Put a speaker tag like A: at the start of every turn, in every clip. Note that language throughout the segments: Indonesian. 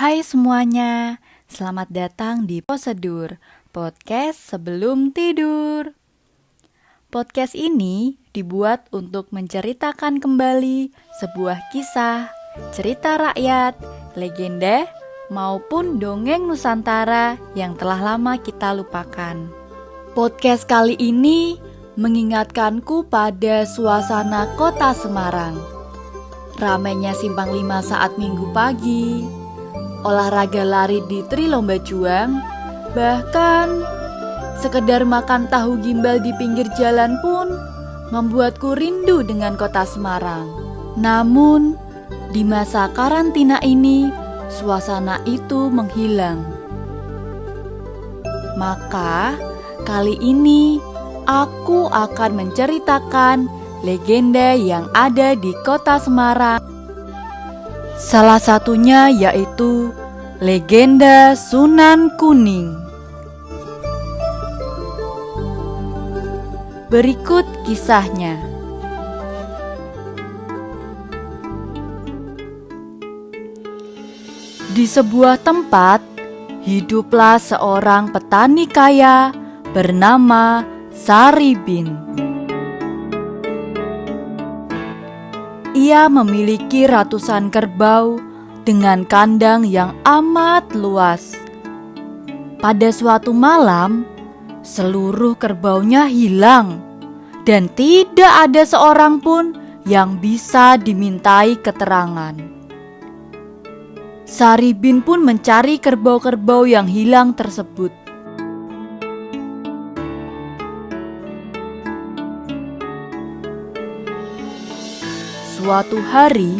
A: Hai semuanya, selamat datang di Prosedur, podcast sebelum tidur. Podcast ini dibuat untuk menceritakan kembali sebuah kisah, cerita rakyat, legenda, maupun dongeng Nusantara yang telah lama kita lupakan. Podcast kali ini mengingatkanku pada suasana kota Semarang. Ramainya Simpang 5 saat Minggu pagi, olahraga lari di Trilomba Juang, bahkan sekedar makan tahu gimbal di pinggir jalan pun membuatku rindu dengan kota Semarang. Namun, di masa karantina ini, suasana itu menghilang. Maka, kali ini aku akan menceritakan legenda yang ada di kota Semarang. Salah satunya yaitu legenda Sunan Kuning. Berikut kisahnya. Di sebuah tempat, hiduplah seorang petani kaya bernama Saribin. Ia memiliki ratusan kerbau dengan kandang yang amat luas. Pada suatu malam, seluruh kerbaunya hilang dan tidak ada seorang pun yang bisa dimintai keterangan. Saribin pun mencari kerbau-kerbau yang hilang tersebut. Suatu hari,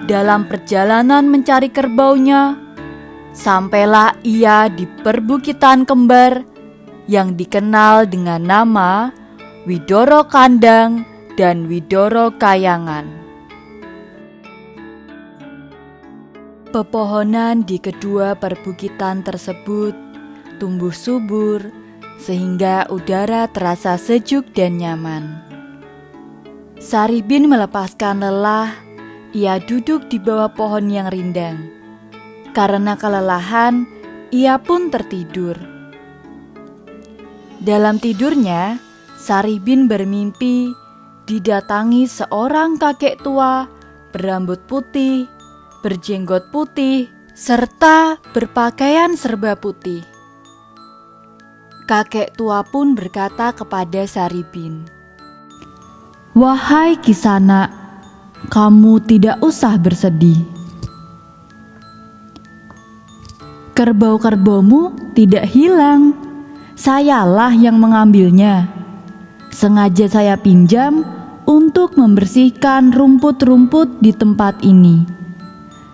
A: dalam perjalanan mencari kerbaunya, sampailah ia di perbukitan kembar yang dikenal dengan nama Widoro Kandang dan Widoro Kayangan. Pepohonan di kedua perbukitan tersebut tumbuh subur sehingga udara terasa sejuk dan nyaman. Saribin melepaskan lelah, ia duduk di bawah pohon yang rindang. Karena kelelahan, ia pun tertidur. Dalam tidurnya, Saribin bermimpi didatangi seorang kakek tua berambut putih, berjenggot putih, serta berpakaian serba putih. Kakek tua pun berkata kepada Saribin, "Wahai Kisana, kamu tidak usah bersedih. Kerbau-kerbaumu tidak hilang. Sayalah yang mengambilnya. Sengaja saya pinjam untuk membersihkan rumput-rumput di tempat ini.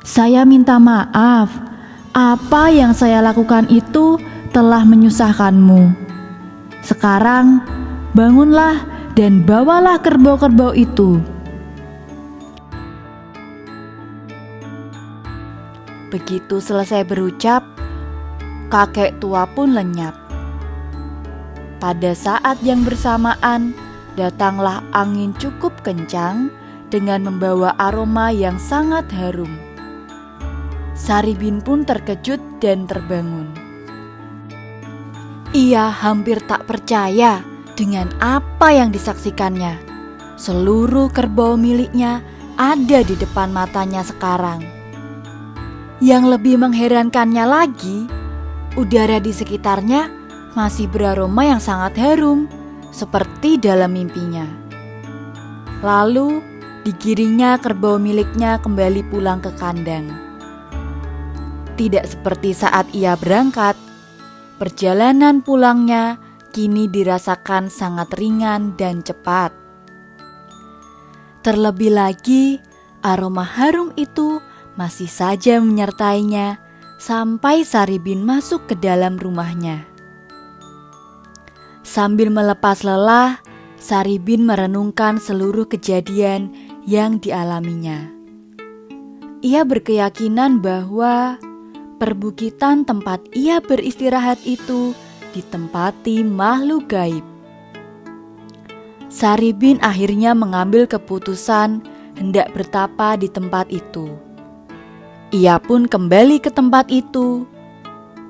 A: Saya minta maaf, apa yang saya lakukan itu telah menyusahkanmu. Sekarang bangunlah dan bawalah kerbau-kerbau itu." Begitu selesai berucap, kakek tua pun lenyap. Pada saat yang bersamaan, datanglah angin cukup kencang dengan membawa aroma yang sangat harum. Saribin pun terkejut dan terbangun. Ia hampir tak percaya dengan apa yang disaksikannya. Seluruh kerbau miliknya ada di depan matanya sekarang. Yang lebih mengherankannya lagi, udara di sekitarnya masih beraroma yang sangat harum, seperti dalam mimpinya. Lalu, digiringnya kerbau miliknya kembali pulang ke kandang. Tidak seperti saat ia berangkat, perjalanan pulangnya kini dirasakan sangat ringan dan cepat. Terlebih lagi, aroma harum itu masih saja menyertainya sampai Saribin masuk ke dalam rumahnya. Sambil melepas lelah, Saribin merenungkan seluruh kejadian yang dialaminya. Ia berkeyakinan bahwa perbukitan tempat ia beristirahat itu ditempati makhluk gaib. Saribin akhirnya mengambil keputusan hendak bertapa di tempat itu. Ia pun kembali ke tempat itu,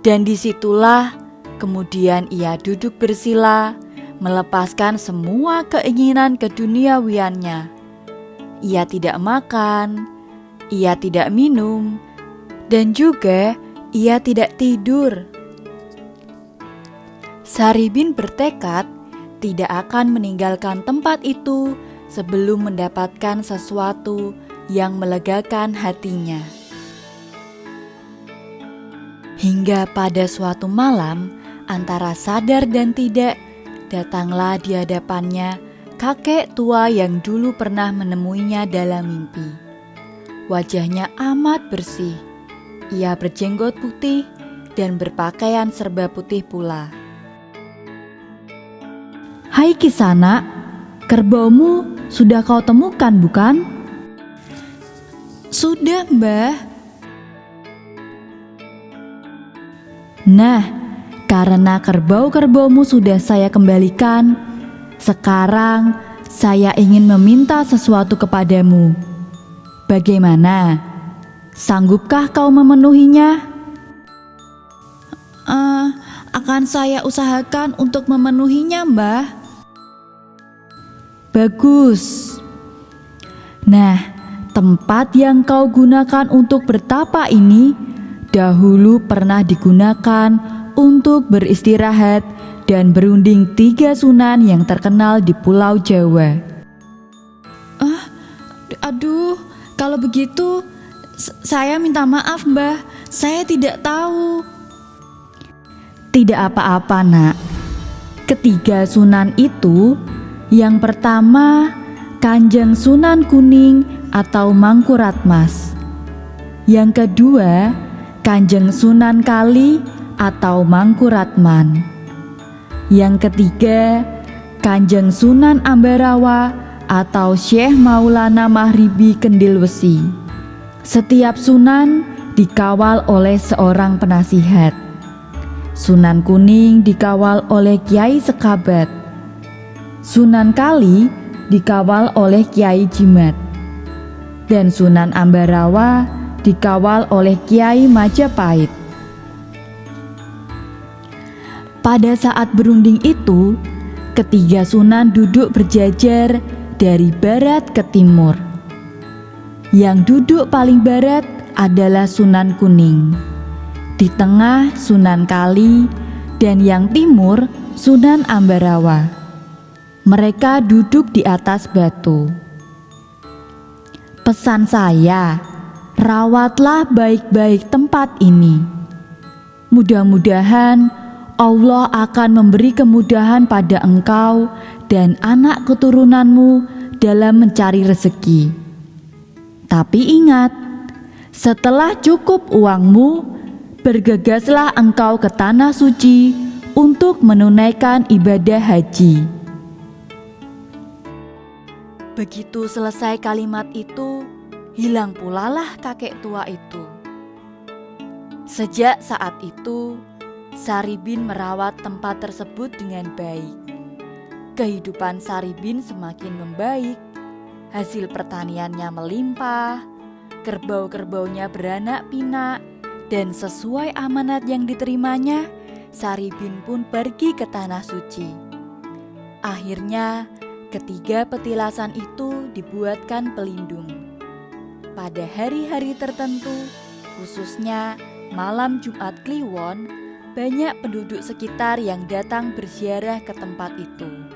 A: dan disitulah kemudian ia duduk bersila, melepaskan semua keinginan keduniawiannya. Ia tidak makan, ia tidak minum, dan juga ia tidak tidur. Saribin bertekad tidak akan meninggalkan tempat itu sebelum mendapatkan sesuatu yang melegakan hatinya. Hingga pada suatu malam, antara sadar dan tidak, datanglah di hadapannya kakek tua yang dulu pernah menemuinya dalam mimpi. Wajahnya amat bersih. Ia berjenggot putih dan berpakaian serba putih pula. "Hai Kisana, kerbaumu sudah kau temukan bukan?" "Sudah, Mbah." "Nah, karena kerbau-kerbaumu sudah saya kembalikan, sekarang saya ingin meminta sesuatu kepadamu. Bagaimana? Sanggupkah kau memenuhinya?" Akan saya usahakan untuk memenuhinya, Mbah." "Bagus. Nah, tempat yang kau gunakan untuk bertapa ini dahulu pernah digunakan untuk beristirahat dan berunding 3 sunan yang terkenal di Pulau Jawa." Aduh, kalau begitu saya minta maaf, Mbah. Saya tidak tahu." "Tidak apa-apa, Nak. Ketiga sunan itu, yang pertama Kanjeng Sunan Kuning atau Mangkuratmas. Yang kedua Kanjeng Sunan Kali atau Mangkuratman. Yang ketiga Kanjeng Sunan Ambarawa atau Syekh Maulana Mahribi Kendilwesi. Setiap sunan dikawal oleh seorang penasihat. Sunan Kuning dikawal oleh Kiai Sekabat. Sunan Kali dikawal oleh Kiai Jimat. Dan Sunan Ambarawa dikawal oleh Kiai Majapahit. Pada saat berunding itu, ketiga sunan duduk berjajar dari barat ke timur. Yang duduk paling barat adalah Sunan Kuning. Di tengah Sunan Kali, dan yang timur Sunan Ambarawa. Mereka duduk di atas batu. "Pesan saya, rawatlah baik-baik tempat ini. Mudah-mudahan Allah akan memberi kemudahan pada engkau dan anak keturunanmu dalam mencari rezeki. Tapi ingat, setelah cukup uangmu, bergegaslah engkau ke tanah suci untuk menunaikan ibadah haji." Begitu selesai kalimat itu, hilang pula lah kakek tua itu. Sejak saat itu, Saribin merawat tempat tersebut dengan baik. Kehidupan Saribin semakin membaik, hasil pertaniannya melimpah, kerbau-kerbaunya beranak pinak, dan sesuai amanat yang diterimanya, Saribin pun pergi ke tanah suci. Akhirnya, ketiga petilasan itu dibuatkan pelindung. Pada hari-hari tertentu, khususnya malam Jumat Kliwon, banyak penduduk sekitar yang datang berziarah ke tempat itu.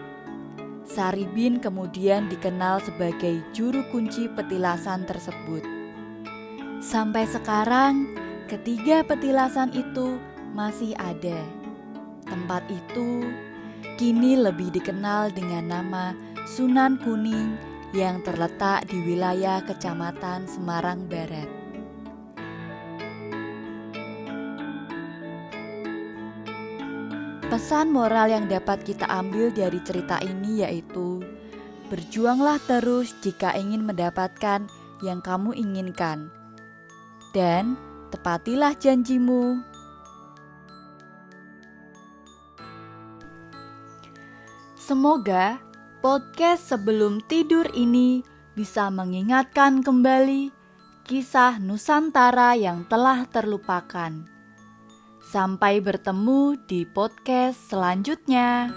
A: Saribin kemudian dikenal sebagai juru kunci petilasan tersebut. Sampai sekarang, ketiga petilasan itu masih ada. Tempat itu kini lebih dikenal dengan nama Sunan Kuning yang terletak di wilayah Kecamatan Semarang Barat. Pesan moral yang dapat kita ambil dari cerita ini yaitu, berjuanglah terus jika ingin mendapatkan yang kamu inginkan, dan tepatilah janjimu. Semoga podcast sebelum tidur ini bisa mengingatkan kembali kisah Nusantara yang telah terlupakan. Sampai bertemu di podcast selanjutnya.